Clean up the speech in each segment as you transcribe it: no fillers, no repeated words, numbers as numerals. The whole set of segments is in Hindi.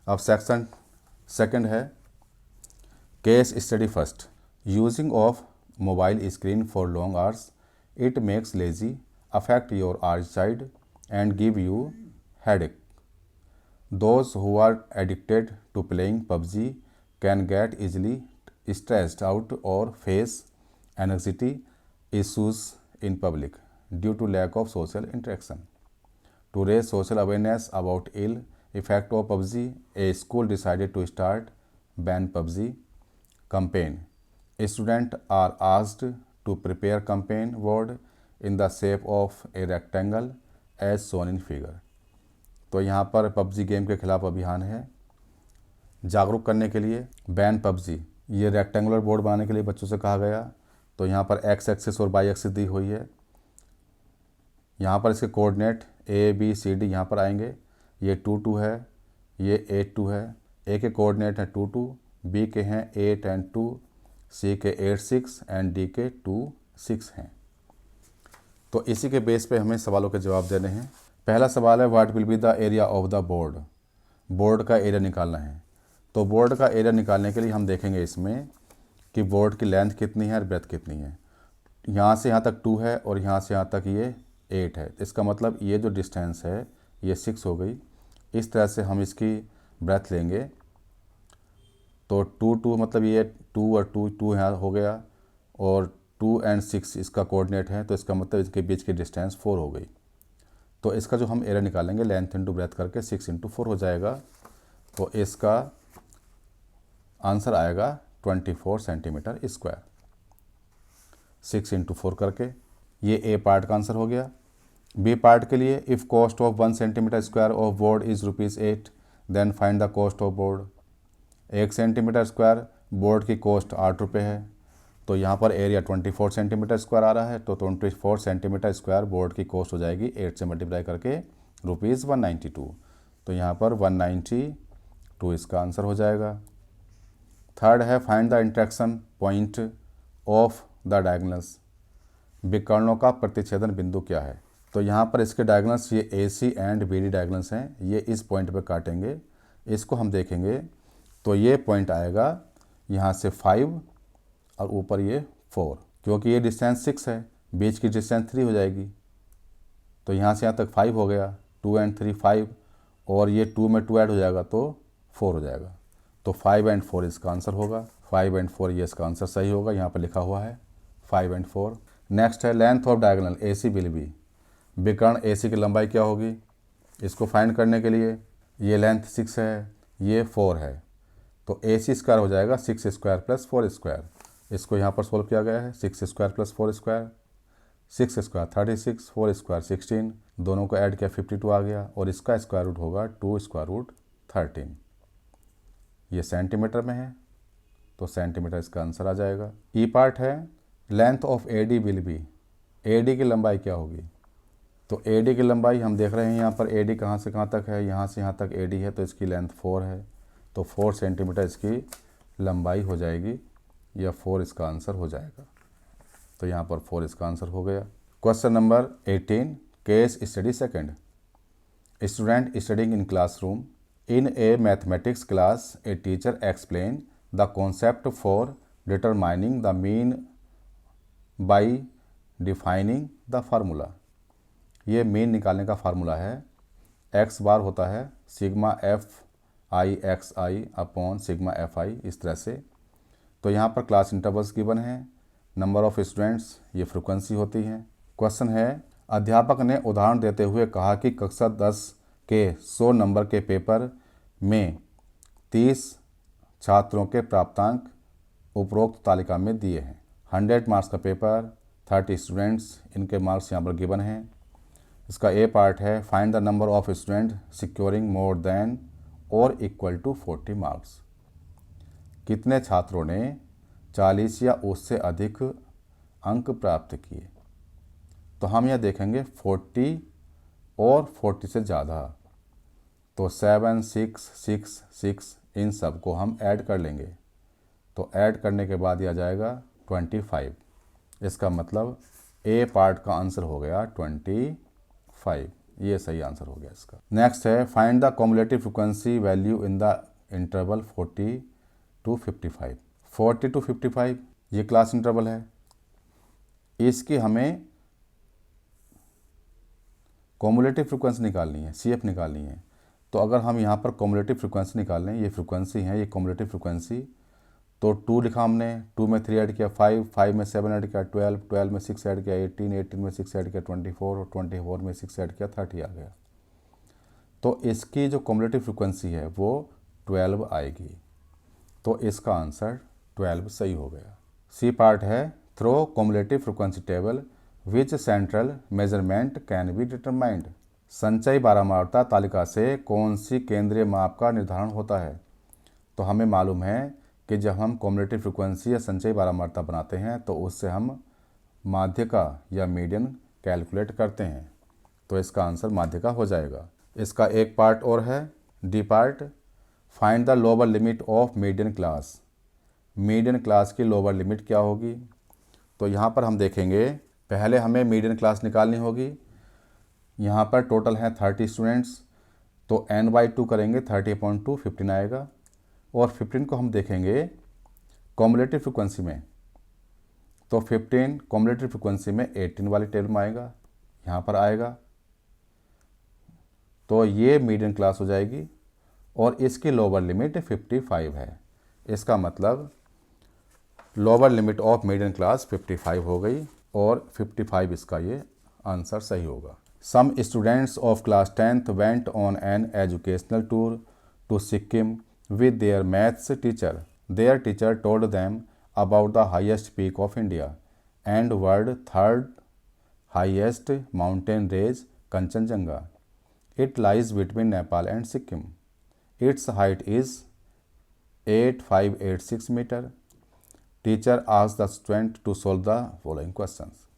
अब सेक्शन सेकंड है case study first. Using of mobile screen for long hours it makes lazy, affect your eyesight and give you headache. Those who are addicted to playing PUBG can get easily stressed out or face anxiety issues in public due to lack of social interaction. To raise social awareness about ill effect of PUBG, a school decided to start ban PUBG campaign. Students are asked to prepare campaign word in the shape of a rectangle as shown in figure. तो यहाँ पर पबजी गेम के खिलाफ अभियान है। जागरूक करने के लिए बैन पबजी, ये रेक्टेंगुलर बोर्ड बनाने के लिए बच्चों से कहा गया। तो यहाँ पर एक्स एक्सिस और वाई एक्सिस दी हुई है। यहाँ पर इसके coordinate A B C D यहाँ पर आएंगे। ये 2 है, ये 8 है। ए के कोऑर्डिनेट हैं 2, बी के हैं 8 एंड 2, सी के 8 6 एंड डी के 2 6 हैं। तो इसी के बेस पे हमें सवालों के जवाब देने हैं। पहला सवाल है what will be the area of the board. Board का एरिया निकालना है। तो बोर्ड का एरिया निकालने के लिए हम देखेंगे इसमें कि बोर्ड की लेंथ कितनी है और ब्रेथ कितनी है। यहाँ से यहाँ तक 2 है और यहाँ से यहाँ तक ये 8 है। इसका मतलब ये जो डिस्टेंस है ये 6 हो गई। इस तरह से हम इसकी ब्रेथ लेंगे तो 2 मतलब ये 2 और 2 यहाँ हो गया और 2 एंड 6 इसका कोऑर्डिनेट है। तो इसका मतलब इसके बीच की डिस्टेंस 4 हो गई। तो इसका जो हम एरिया निकालेंगे लेंथ इंटू ब्रेथ करके 6 × 4 हो जाएगा। तो इसका आंसर आएगा 24 सेंटीमीटर स्क्वायर। 6 × 4 करके ये ए पार्ट का आंसर हो गया। बी पार्ट के लिए if cost of 1 centimetre square of board is ₹8 then find the cost of board. 1 centimetre square board की कॉस्ट 8 रुपये है। तो यहाँ पर एरिया 24 सेंटीमीटर स्क्वायर आ रहा है। तो 24 सेंटीमीटर स्क्वायर बोर्ड की कॉस्ट हो जाएगी 8 से मल्टीप्लाई करके ₹192। तो यहाँ पर 192 इसका आंसर हो जाएगा। थर्ड है find the interaction point of the diagonals. विकर्णों का प्रतिच्छेदन बिंदु क्या है। तो यहाँ पर इसके डायगोनल्स ये AC एंड BD डायगोनल्स हैं। ये इस पॉइंट पर काटेंगे। इसको हम देखेंगे तो ये पॉइंट आएगा यहाँ से 5 और ऊपर ये 4, क्योंकि ये डिस्टेंस 6 है, बीच की डिस्टेंस 3 हो जाएगी। तो यहाँ से यहाँ तक 5 हो गया, 2 एंड 3 5 और ये 2 में 2 ऐड हो जाएगा तो 4 हो जाएगा। तो 5 एंड 4 इसका आंसर होगा। 5 एंड 4 ये इसका आंसर सही होगा। यहाँ पर लिखा हुआ है 5 एंड 4। नेक्स्ट है length of diagonal AC will be. विकर्ण AC की लंबाई क्या होगी। इसको फाइंड करने के लिए ये लेंथ 6 है, ये 4 है। तो AC स्क्वायर हो जाएगा 6 स्क्वायर प्लस 4 स्क्वायर। इसको यहाँ पर सोल्व किया गया है। 6 square plus 4 square, 6 square 36, 4 square 16, दोनों को ऐड किया 52 आ गया और इसका स्क्वायर रूट होगा 2 स्क्वायर रूट 13। ये सेंटीमीटर में है तो सेंटीमीटर इसका आंसर आ जाएगा। ई पार्ट है length of AD will be. AD की लंबाई क्या होगी। तो AD की लंबाई हम देख रहे हैं यहाँ पर AD कहाँ से कहाँ तक है, यहाँ से यहाँ तक AD है तो इसकी लेंथ 4 है। तो 4 सेंटीमीटर इसकी लंबाई हो जाएगी या 4 इसका आंसर हो जाएगा। तो यहाँ पर 4 इसका आंसर हो गया। Question number 18 case study second. Student studying in classroom in A mathematics class a teacher explain the concept for determining the mean by defining the formula. ये मीन निकालने का फार्मूला है। x बार होता है sigma FI/XI upon sigma FI, इस तरह से। तो यहाँ पर क्लास इंटरवल्स गिवन है, नंबर ऑफ़ स्टूडेंट्स ये फ्रिक्वेंसी होती है। क्वेश्चन है अध्यापक ने उदाहरण देते हुए कहा कि कक्षा 10 के 100 नंबर के पेपर में 30 छात्रों के प्राप्तांक उपरोक्त तालिका में दिए हैं। 100 मार्क्स का पेपर, 30 स्टूडेंट्स, इनके मार्क्स यहाँ पर गिवन हैं। इसका ए पार्ट है find the number of student securing more than और इक्वल टू 40 मार्क्स। कितने छात्रों ने 40 या उससे अधिक अंक प्राप्त किए। तो हम यह देखेंगे 40 और 40 से ज़्यादा। तो 7 6 6 6 इन सब को हम ऐड कर लेंगे। तो ऐड करने के बाद यह आ जाएगा 25। इसका मतलब ए पार्ट का आंसर हो गया 25। ये सही आंसर हो गया इसका। नेक्स्ट है find the cumulative frequency value in the interval 40 to 55। 40 to 55 ये क्लास इंटरवल है, इसकी हमें कॉम्युलेटिव फ्रिक्वेंसी निकालनी है, CF निकालनी है। तो अगर हम यहाँ पर कॉम्युलेटिव फ्रिक्वेंसी निकाल लें, ये फ्रिक्वेंसी है, ये कॉम्युलेटिव फ्रिक्वेंसी, तो 2 लिखा हमने, 2 में 3 ऐड किया 5, 5 में 7 ऐड किया 12, 12 में 6 ऐड किया 18, 18 में 6 ऐड किया 24 और 24 में 6 ऐड किया 30 आ गया। तो इसकी जो कॉम्युलेटिव फ्रिक्वेंसी है वो 12 आएगी। तो इसका आंसर 12 सही हो गया। सी पार्ट है through cumulative frequency table which central measurement can be determined. संचयी बारहमारता तालिका से कौन सी केंद्रीय माप का निर्धारण होता है। तो हमें मालूम है कि जब हम कॉम्युलेटिव फ्रिक्वेंसी या संचयी बारहमारता बनाते हैं तो उससे हम माध्यिका या मीडियन कैलकुलेट करते हैं। तो इसका आंसर माध्यिका हो जाएगा। इसका एक पार्ट और है, D part, find the lower limit of median class. Median class की लोअर लिमिट क्या होगी। तो यहाँ पर हम देखेंगे, पहले हमें मीडियन क्लास निकालनी होगी। यहाँ पर टोटल हैं 30 स्टूडेंट्स, तो n/2 करेंगे 30/2 15 आएगा। और 15 को हम देखेंगे कॉम्युलेटिव फ्रिक्वेंसी में, तो 15 कॉम्युलेटिव फ्रिक्वेंसी में 18 वाली टेबल में आएगा, यहाँ पर आएगा। तो ये मीडियन क्लास हो जाएगी और इसकी लोअर लिमिट 55 है। इसका मतलब lower limit of median class 55 हो गई और 55 इसका ये आंसर सही होगा। Some students of class 10th went on an educational tour to Sikkim with their maths teacher. Their teacher told them about the highest peak of India and world third highest mountain range Kanchenjunga. It lies between Nepal and Sikkim. Its height is 8586 meter. Teacher asked the student to solve the following questions.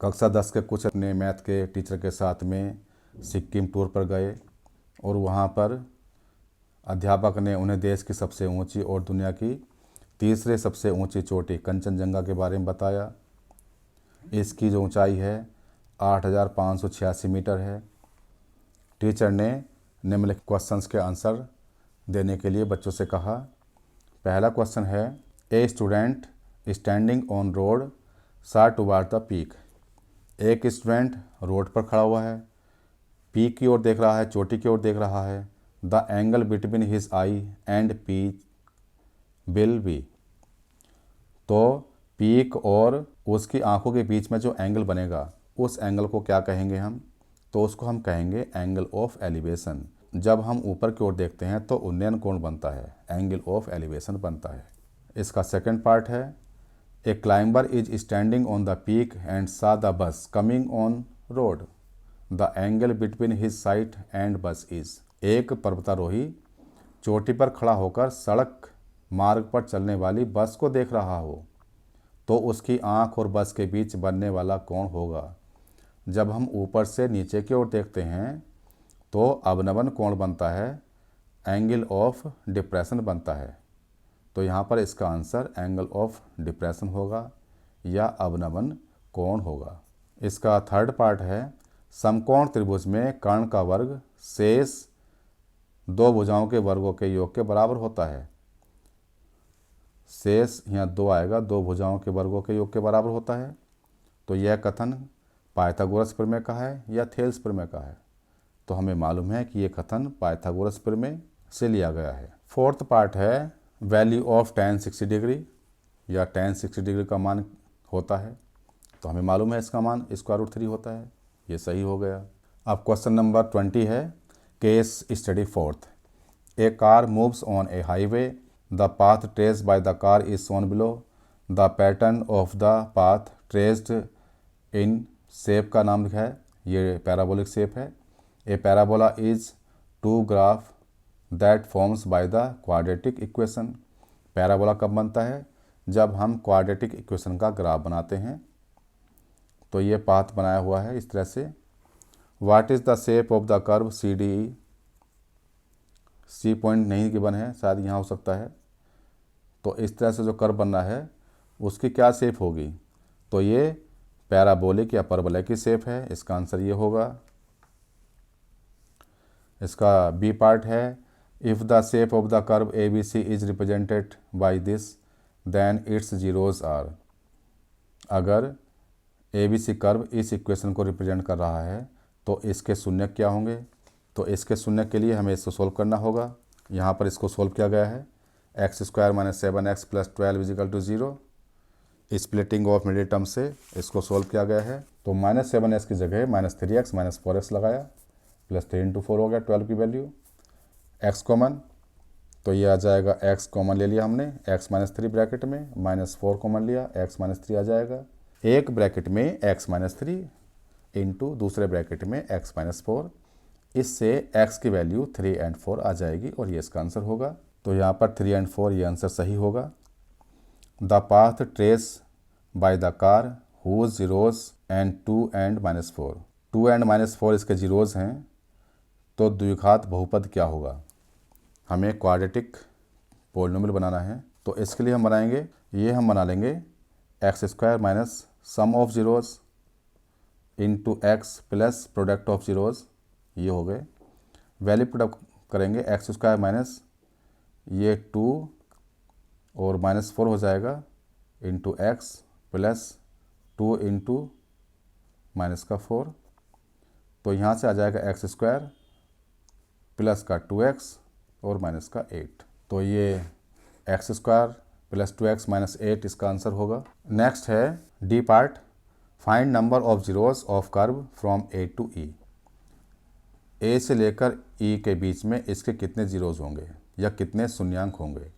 कक्षा 10 के कुछ अपने मैथ के टीचर के साथ में सिक्किम टूर पर गए और वहाँ पर अध्यापक ने उन्हें देश की सबसे ऊंची और दुनिया की तीसरे सबसे ऊंची चोटी कंचनजंगा के बारे में बताया। इसकी जो ऊंचाई है 8586 मीटर है। टीचर ने निम्नलिखित क्वेश्चंस के आंसर देने के लिए बच्चों से कहा। पहला क्वेश्चन है, a student standing on road सा टुवार्ड द पीक। एक स्टूडेंट रोड पर खड़ा हुआ है, पीक की ओर देख रहा है, चोटी की ओर देख रहा है। The angle between his I and peak will be. तो पीक और उसकी आंखों के बीच में जो एंगल बनेगा उस एंगल को क्या कहेंगे हम। तो उसको हम कहेंगे एंगल ऑफ एलिवेशन। जब हम ऊपर की ओर देखते हैं तो उन्नयन कोण बनता है, एंगल ऑफ एलिवेशन बनता है। इसका सेकंड पार्ट है, a climber is standing on the peak and saw the bus coming on road. The angle between his sight and bus is. एक पर्वतारोही चोटी पर खड़ा होकर सड़क मार्ग पर चलने वाली बस को देख रहा हो तो उसकी आंख और बस के बीच बनने वाला कोण होगा। जब हम ऊपर से नीचे की ओर देखते हैं तो अवनमन कोण बनता है, एंगल ऑफ डिप्रेशन बनता है। तो यहाँ पर इसका आंसर एंगल ऑफ डिप्रेशन होगा या अवनमन कोण होगा। इसका थर्ड पार्ट है, समकोण त्रिभुज में कर्ण का वर्ग शेष दो भुजाओं के वर्गों के योग के बराबर होता है। शेष यहाँ 2 आएगा, दो भुजाओं के वर्गों के योग के बराबर होता है। तो यह कथन पाइथागोरस प्रमेय का है या थेल्स प्रमेय का है। तो हमें मालूम है कि यह कथन पाइथागोरस प्रमेय से लिया गया है। फोर्थ पार्ट है, वैल्यू ऑफ tan 60 डिग्री या tan 60 डिग्री का मान होता है। तो हमें मालूम है इसका मान √3 होता है। ये सही हो गया। अब क्वेश्चन नंबर 20 है, case study fourth. A car moves on a highway, the path traced by the car is shown below. The pattern of the path traced in shape का नाम लिखा है, ये पैराबोलिक शेप है। A parabola is to graph that forms by the quadratic equation. Parabola कब बनता है, जब हम क्वाड्रेटिक इक्वेशन का ग्राफ बनाते हैं। तो ये पाथ बनाया हुआ है इस तरह से। What is the shape of the curve C D E. C point नहीं गिवन है, शायद यहाँ हो सकता है। तो इस तरह से जो कर्व बनना है उसकी क्या शेप होगी। तो ये पैराबोलिक या परबोलिक की शेप है, इसका आंसर ये होगा। इसका बी पार्ट है, if the shape of the curve A B C is represented by this then its zeros are. अगर ए बी सी कर्व इस इक्वेशन को रिप्रेजेंट कर रहा है तो इसके शून्य क्या होंगे? तो इसके शून्य के लिए हमें इसको सोल्व करना होगा। यहाँ पर इसको सोल्व किया गया है, X square minus 7x plus 12 equal to 0। Splitting of middle term से इसको सोल्व किया गया है। तो -7x की जगह -3x माइनस 4x लगाया, प्लस 3 × 4 हो गया 12 की वैल्यू। x कॉमन, तो ये आ जाएगा, x कॉमन ले लिया हमने, x -3 ब्रैकेट में, -4 कॉमन लिया, x -3 आ जाएगा। एक ब्रैकेट में x -3 इंटू दूसरे ब्रैकेट में x -4, इससे x की वैल्यू 3 और 4 आ जाएगी और ये इसका आंसर होगा। तो यहाँ पर 3 और 4 ये आंसर सही होगा। The path trace by the car whose zeros and 2 और -4। 2 और -4 इसके जीरोज हैं, तो द्विघात बहुपद क्या होगा? हमें क्वाड्रेटिक पोलिनोमियल बनाना है, तो इसके लिए हम बनाएंगे, ये हम बना लेंगे x square minus sum of zeros into x plus product of zeros, ये हो गए। वैल्यू प्रोडक्ट करेंगे, एक्स स्क्वायर माइनस ये 2 और -4 हो जाएगा इंटू एक्स प्लस 2 इंटू -4, तो यहाँ से आ जाएगा एक्स स्क्वायर प्लस का 2x और माइनस का 8। तो ये x square plus 2x minus 8 इसका आंसर होगा। नेक्स्ट है D part, find number of zeros of curve from A to E. A से लेकर ई के बीच में इसके कितने जीरोज होंगे या कितने शून्यांक होंगे?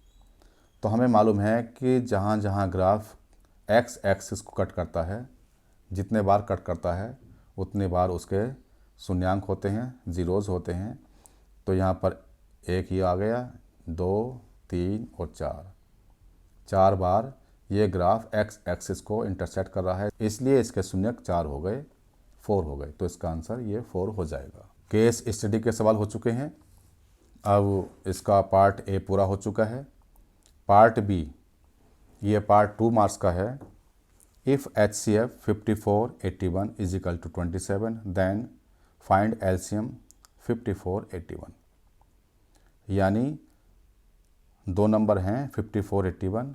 तो हमें मालूम है कि जहाँ जहाँ ग्राफ एक्स एक्सिस को कट करता है, जितने बार कट करता है उतने बार उसके शून्यांक होते हैं, जीरोज होते हैं। तो यहाँ पर एक ही आ गया, 2, 3 और 4 बार ये ग्राफ एक्स एक्सिस को इंटरसेक्ट कर रहा है, इसलिए इसके शून्यक 4 हो गए, 4 हो गए। तो इसका आंसर ये 4 हो जाएगा। केस स्टडी के सवाल हो चुके हैं। अब इसका पार्ट ए पूरा हो चुका है। पार्ट बी, ये पार्ट 2 मार्क्स का है। If HCF 54, 81 is equal to 27 then find LCM 54, 81। यानी दो नंबर हैं 54, 81,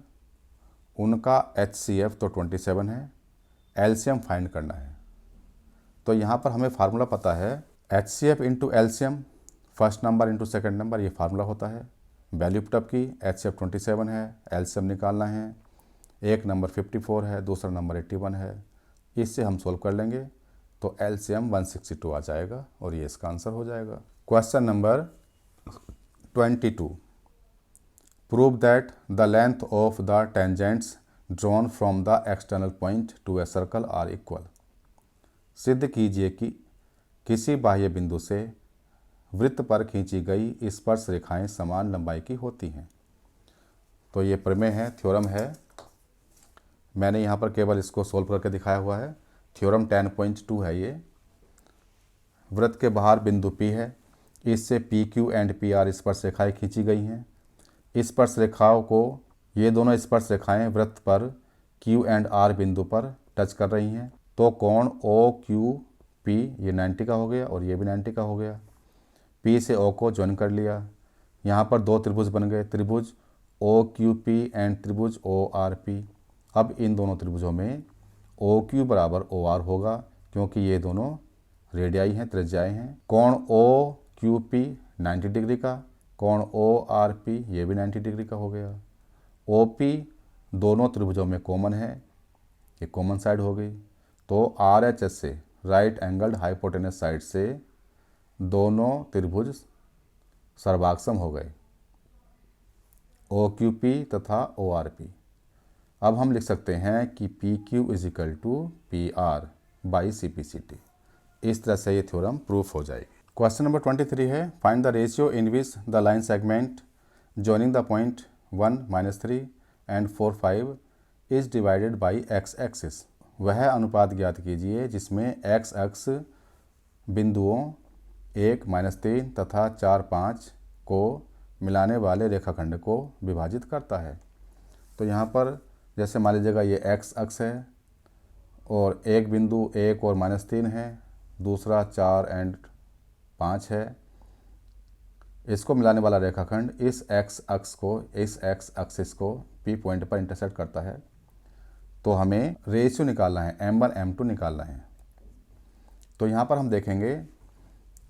उनका HCF तो 27 है, LCM फाइंड करना है। तो यहाँ पर हमें फार्मूला पता है, HCF into LCM, first number into second number, ये फार्मूला होता है। वैल्यू पुटअप की, HCF 27 है, LCM निकालना है, एक नंबर 54 है, दूसरा नंबर 81 है, इससे हम सोल्व कर लेंगे। तो LCM 162 आ जाएगा और ये इसका आंसर हो जाएगा। Question number 22, prove that the length of the tangents drawn from the external point to a circle are equal. सिद्ध कीजिए कि किसी बाह्य बिंदु से वृत्त पर खींची गई स्पर्श रेखाएं समान लंबाई की होती हैं। तो ये प्रमेय है, थ्योरम है। मैंने यहाँ पर केवल इसको सोल्व करके दिखाया हुआ है। थ्योरम 10.2 है ये। वृत्त के बाहर बिंदु P है, इससे PQ एंड PR स्पर्श रेखाएं खींची गई हैं। स्पर्श रेखाओं को, ये दोनों स्पर्श रेखाएं वृत्त पर Q एंड R बिंदु पर टच कर रही हैं। तो कोण OQP ये 90 का हो गया और ये भी 90 का हो गया। P से O को ज्वाइन कर लिया, यहाँ पर दो त्रिभुज बन गए, त्रिभुज OQP एंड त्रिभुज ORP। अब इन दोनों त्रिभुजों में OQ बराबर OR होगा, क्योंकि ये दोनों रेडियाई हैं, त्रिज्याएं हैं। कोण OQP 90 डिग्री का, कोण ORP ये भी 90 डिग्री का हो गया। OP दोनों त्रिभुजों में कॉमन है, ये कॉमन साइड हो गई। तो RHS से, राइट एंगल्ड हाइपोटेनस साइड से, दोनों त्रिभुज सर्वाक्षम हो गए, OQP तथा ORP। अब हम लिख सकते हैं कि PQ is equal to PR by CPCT। इस तरह से ये थ्योरम प्रूफ हो जाएगी। क्वेश्चन नंबर 23 है, find the ratio in which the line segment joining the point 1, -3 and 4, 5 is divided by x axis. वह अनुपात ज्ञात कीजिए जिसमें एक्स अक्ष बिंदुओं 1, -3 तथा 4, 5 को मिलाने वाले रेखाखंड को विभाजित करता है। तो यहाँ पर जैसे मान लीजिएगा ये एक्स अक्ष है और एक बिंदु 1 और -3 है, दूसरा 4 और 5 है। इसको मिलाने वाला रेखाखंड इस एक्स एक्सिस को P पॉइंट पर इंटरसेक्ट करता है। तो हमें रेशियो निकालना है, M1 M2 निकालना है। तो यहाँ पर हम देखेंगे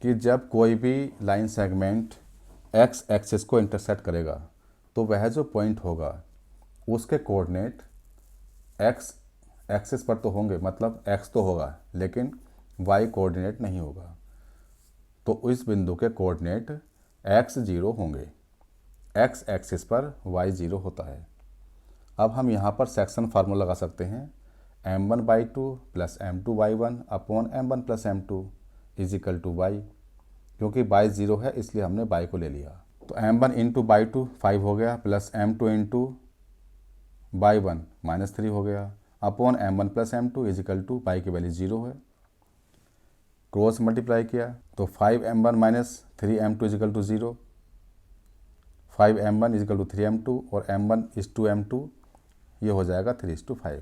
कि जब कोई भी लाइन सेगमेंट एक्स एक्सिस को इंटरसेक्ट करेगा तो वह जो पॉइंट होगा उसके कोऑर्डिनेट एक्स एक्सिस पर तो होंगे, मतलब एक्स तो होगा लेकिन वाई कोऑर्डिनेट नहीं होगा। तो इस बिंदु के कोऑर्डिनेट x0 होंगे, एक्स एक्सिस पर y0 होता है। अब हम यहाँ पर सेक्शन फार्मूला लगा सकते हैं, m1/2 + m2/1 upon m1 + m2 = y। क्योंकि y 0 है इसलिए हमने y को ले लिया। तो m1 × y2 5 हो गया, प्लस m2 × y1 -3 हो गया, अपॉन m1 + m2 = y की वैल्यू 0 है। क्रॉस मल्टीप्लाई किया तो 5m1 - 3m2 = 0, 5m1 = 3m2 और m1 is to m2 ये हो जाएगा 3:5।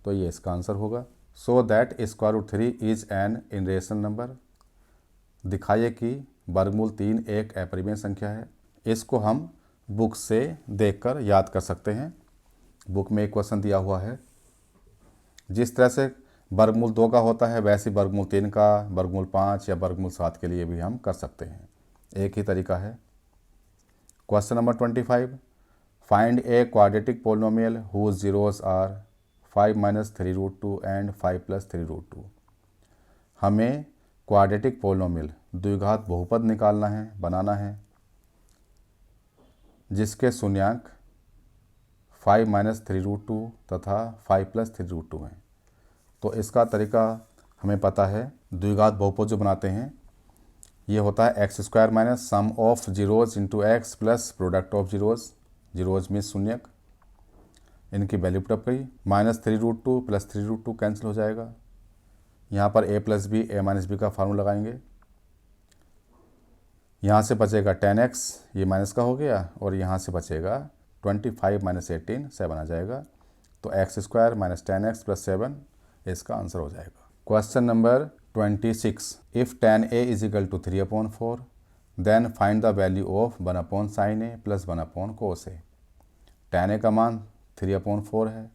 तो ये इसका आंसर होगा। So that √3 is an irrational number. दिखाइए कि वर्गमूल 3 एक अपरिमेय संख्या है। इसको हम बुक से देखकर याद कर सकते हैं। बुक में एक क्वेश्चन दिया हुआ है, जिस तरह से वर्गमूल 2 का होता है वैसे वर्गमूल 3 का, वर्गमूल 5 या वर्गमूल 7 के लिए भी हम कर सकते हैं। एक ही तरीका है। Question number 25, find a quadratic polynomial whose zeros are 5 - 3√2 and 5 + 3√2। हमें क्वाड्रेटिक पोलिनोमियल द्विघात बहुपद निकालना है, बनाना है, जिसके शून्यांक 5 - 3√2 तथा 5 + 3√2 हैं। तो इसका तरीका हमें पता है। द्विघात बहुपद जो बनाते हैं ये होता है x² - sum of zeros into x plus product of zeros. Zeros में शून्यक, इनकी वैल्यू पुटअप करी, -3√2 + 3√2 कैंसिल हो जाएगा। यहाँ पर a + b a - b का फार्मूला लगाएंगे। यहाँ से बचेगा 10x, ये माइनस का हो गया, और यहाँ से बचेगा 25 - 18 7 आ जाएगा। तो x² - 10x + 7 इसका आंसर हो जाएगा। Question number 26, if tan a = 3/4 then find the value of 1/sin a + 1/cos a। tan a का मान 3/4 है,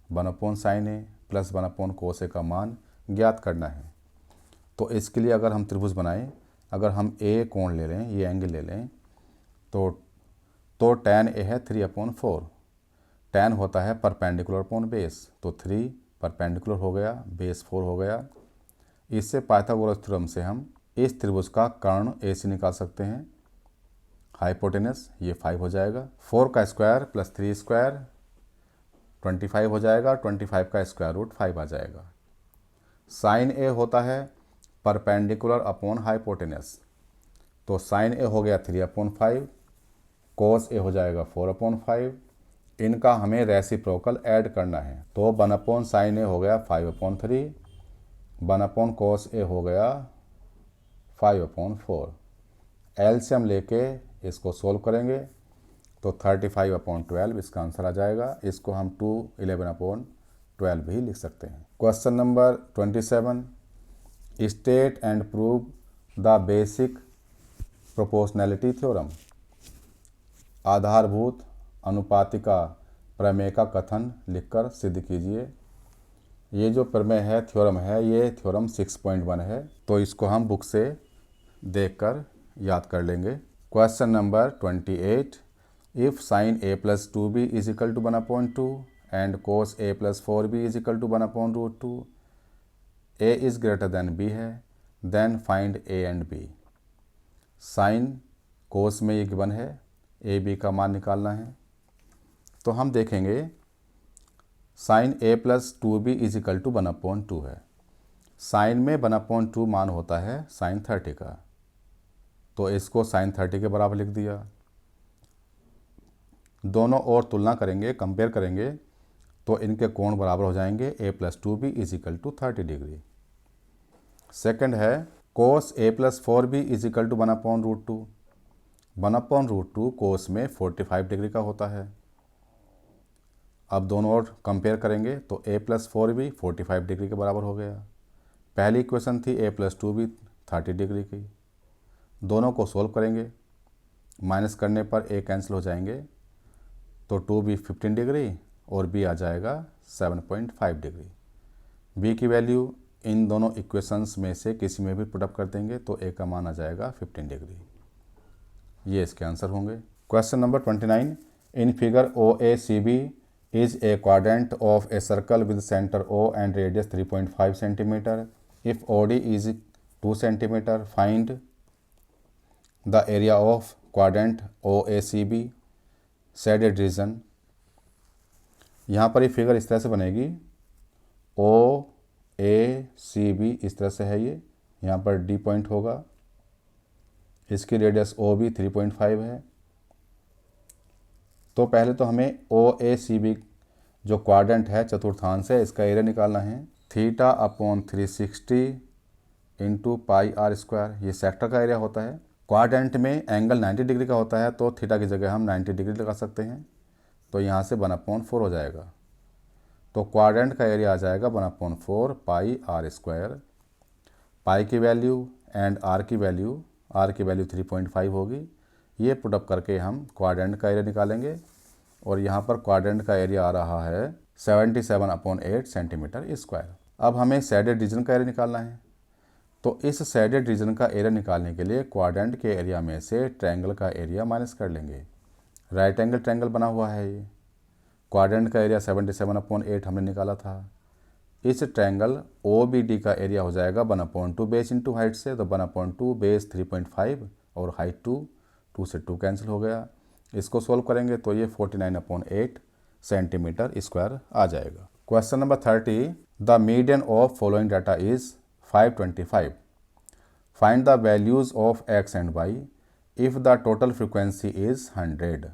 1/sin a + 1/cos a का मान ज्ञात करना है। तो इसके लिए अगर हम त्रिभुज बनाएं, अगर हम a कोण ले लें, ये एंगल ले लें, तो tan a है 3/4। tan होता है परपेंडिकुलर अपॉन बेस, तो 3 परपेंडिकुलर हो गया, बेस 4 हो गया। इससे पाइथागोरस थ्योरम से हम इस त्रिभुज का कर्ण AC निकाल सकते हैं। हाइपोटेनस ये 5 हो जाएगा, 4 का स्क्वायर प्लस 3 स्क्वायर 25 हो जाएगा, 25 का स्क्वायर रूट 5 आ जाएगा। साइन A होता है परपेंडिकुलर अपॉन हाइपोटेनस, तो साइन A हो गया 3/5, cos A हो जाएगा 4/5। इनका हमें रेसिप्रोकल ऐड करना है, तो 1/sin A हो गया 5/3, 1/cos A हो गया 5/4। एलसीएम लेके इसको सोल्व करेंगे तो 35/12 इसका आंसर आ जाएगा। इसको हम 211/12 भी लिख सकते हैं। Question number 27, state and prove the basic proportionality theorem. आधारभूत अनुपातिका प्रमेय का कथन लिखकर सिद्ध कीजिए। ये जो प्रमेय है, थ्योरम है, ये थ्योरम 6.1 है, तो इसको हम बुक से देखकर याद कर लेंगे। Question number 28, if sin a + 2b = 1/2 and cos a + 4b = 1/√2, a is greater than b है, then find a and b। Sine cos में ये गिवन है, ए बी का मान निकालना है। तो हम देखेंगे साइन a + 2b = 1/2 है। साइन में 1/2 मान होता है साइन 30 का, तो इसको साइन 30 के बराबर लिख दिया। दोनों और तुलना करेंगे, कंपेयर करेंगे, तो इनके कोण बराबर हो जाएंगे। a + 2b = 30 degree. सेकंड है cos a + 4b = 1/√2। 1/√2 कोस में 45 डिग्री का होता है। अब दोनों और कंपेयर करेंगे तो a+4 भी 45 डिग्री के बराबर हो गया। पहली इक्वेशन थी a+2 भी 30 डिग्री की। दोनों को सोल्व करेंगे, माइनस करने पर a कैंसिल हो जाएंगे, तो 2 भी 15 डिग्री और b आ जाएगा 7.5 डिग्री। b की वैल्यू इन दोनों इक्वेशंस में से किसी में भी पुटअप कर देंगे तो a का मान आ जाएगा 15 डिग्री। ये इसके आंसर होंगे। Question number 29, in figure OACB is a quadrant of a circle with center O and radius 3.5 centimeter. If OD is 2 centimeter, find the area of quadrant OACB, shaded region। यहाँ पर ये फिगर इस तरह से बनेगी, OACB इस तरह से है ये, यहाँ पर D पॉइंट होगा, इसकी रेडियस OB 3.5 है। तो पहले तो हमें OACB जो क्वाड्रेंट है, चतुर्थांश है, इसका एरिया निकालना है। θ/360 इंटू πr², ये सेक्टर का एरिया होता है। क्वाड्रेंट में एंगल 90 डिग्री का होता है, तो थीटा की जगह हम 90 डिग्री लगा सकते हैं, तो यहाँ से 1/4 हो जाएगा। तो क्वाड्रेंट का एरिया आ जाएगा 1/4 πr²। पाई की वैल्यू एंड आर की वैल्यू 3.5 होगी। ये पुटअप करके हम क्वाड्रेंट का एरिया निकालेंगे, और यहाँ पर क्वाड्रेंट का एरिया आ रहा है 77/8 सेंटीमीटर स्क्वायर। अब हमें सैडेड रीजन का एरिया निकालना है, तो इस सैडेड रीजन का एरिया निकालने के लिए क्वाड्रेंट के एरिया में से ट्रायंगल का एरिया माइनस कर लेंगे। राइट एंगल ट्रायंगल बना हुआ है ये, क्वाड्रेंट का एरिया 77/8 हमने निकाला था। इस ट्रायंगल OBD का एरिया हो जाएगा 1/2 बेस इंटू हाइट से, तो 1/2 बेस 3.5 और हाइट 2 से 2 कैंसिल हो गया। इसको सोल्व करेंगे तो ये 49/8 सेंटीमीटर स्क्वायर आ जाएगा। Question number 30, the median of following data is 525। Find the values of x and y if the total frequency is 100।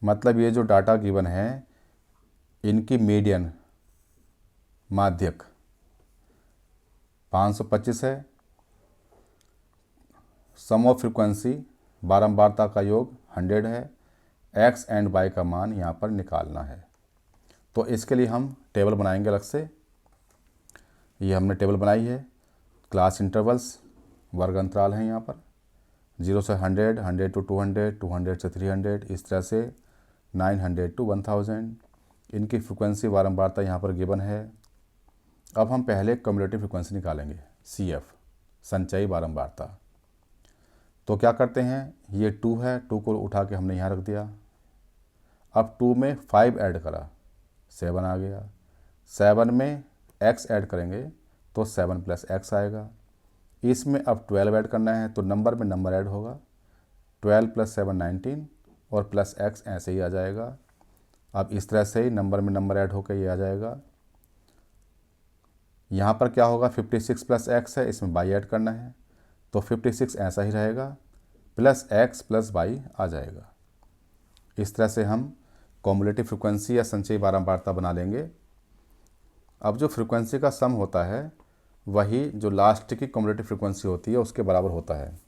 मतलब ये जो डाटा गिवन है, इनकी मीडियन माध्यक 525 है, सम ऑफ फ्रीक्वेंसी बारंबारता का योग 100 है, x एंड y का मान यहाँ पर निकालना है। तो इसके लिए हम टेबल बनाएंगे अलग से। ये हमने टेबल बनाई है, क्लास इंटरवल्स वर्ग अंतराल हैं यहाँ पर, 0 से 100, 100 to 200, 200 से 300, इस तरह से 900 to 1000। इनकी फ्रिक्वेंसी बारंबारता यहाँ पर गिवन है। अब हम पहले कम्युलेटिव फ्रिक्वेंसी निकालेंगे, CF संचयी बारंबारता। तो क्या करते हैं, ये 2 है, 2 को उठा के हमने यहाँ रख दिया। अब 2 में 5 ऐड करा, 7 आ गया। 7 में x ऐड करेंगे तो 7 + x आएगा। इसमें अब 12 ऐड करना है, तो नंबर में नंबर ऐड होगा, 12 + 7 19 और प्लस x ऐसे ही आ जाएगा। अब इस तरह से ही नंबर में नंबर ऐड होकर ये आ जाएगा। यहाँ पर क्या होगा, 56 + x है, इसमें y ऐड करना है, तो 56 ऐसा ही रहेगा, प्लस x + y आ जाएगा। इस तरह से हम कॉम्युलेटिव फ्रिक्वेंसी या संचयी बारंबारता बना लेंगे। अब जो फ्रिक्वेंसी का सम होता है, वही जो लास्ट की कॉम्युलेटिव फ्रिक्वेंसी होती है उसके बराबर होता है।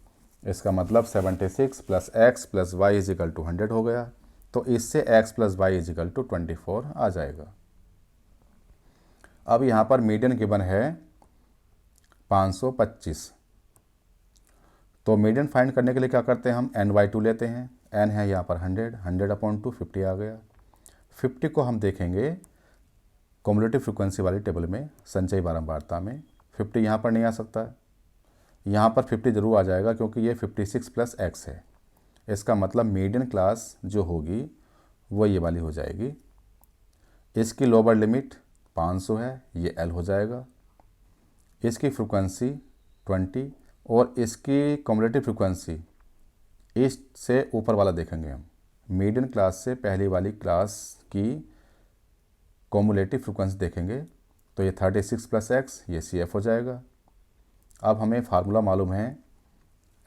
इसका मतलब 76 + x + y = 100 हो गया, तो इससे x + y = 24 आ जाएगा। अब यहाँ पर मीडियन गिवन है 525। तो मीडियन फाइंड करने के लिए क्या करते हैं, हम n/2 लेते हैं। n है यहाँ पर 100, 100/2 50 आ गया। 50 को हम देखेंगे कॉम्युलेटिव फ्रिक्वेंसी वाली टेबल में, संचयी बारंबारता में। 50 यहाँ पर नहीं आ सकता, यहाँ पर 50 जरूर आ जाएगा, क्योंकि ये 56 + x है। इसका मतलब मीडियन क्लास जो होगी वो ये वाली हो जाएगी। इसकी लोअर लिमिट 500 है, ये L हो जाएगा। इसकी फ्रिक्वेंसी 20 और इसकी कॉम्युलेटिव फ्रिक्वेंसी इससे ऊपर वाला देखेंगे हम। मीडियन क्लास से पहली वाली क्लास की कॉम्युलेटिव फ्रिक्वेंसी देखेंगे, तो ये 36 + x, ये CF हो जाएगा। अब हमें फार्मूला मालूम है,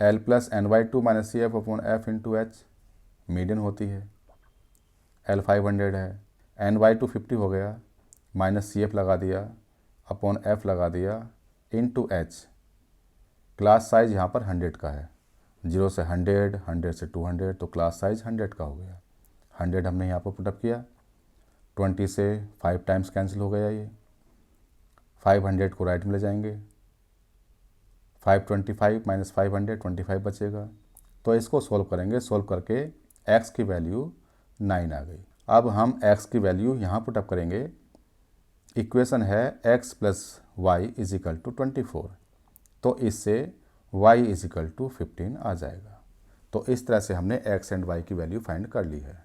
L + n/2 - CF/f × h median होती है। L 500 है, n/2 50 हो गया, माइनस CF लगा दिया, /f लगा दिया, × h। क्लास साइज यहाँ पर 100 का है, 0 से 100, 100 से 200, तो क्लास साइज 100 का हो गया। 100 हमने यहाँ पर पुटअप किया, 20 से 5 टाइम्स कैंसिल हो गया ये, 500 को राइट में ले जाएंगे, 525 माइनस 500 25 बचेगा। तो इसको सोल्व करेंगे, सोल्व करके x की वैल्यू 9 आ गई। अब हम x की वैल्यू यहाँ पुटअप करेंगे। इक्वेशन है x plus y is equal to 24, तो इससे y इज इक्वल टू 15 आ जाएगा। तो इस तरह से हमने x एंड y की वैल्यू फाइंड कर ली है।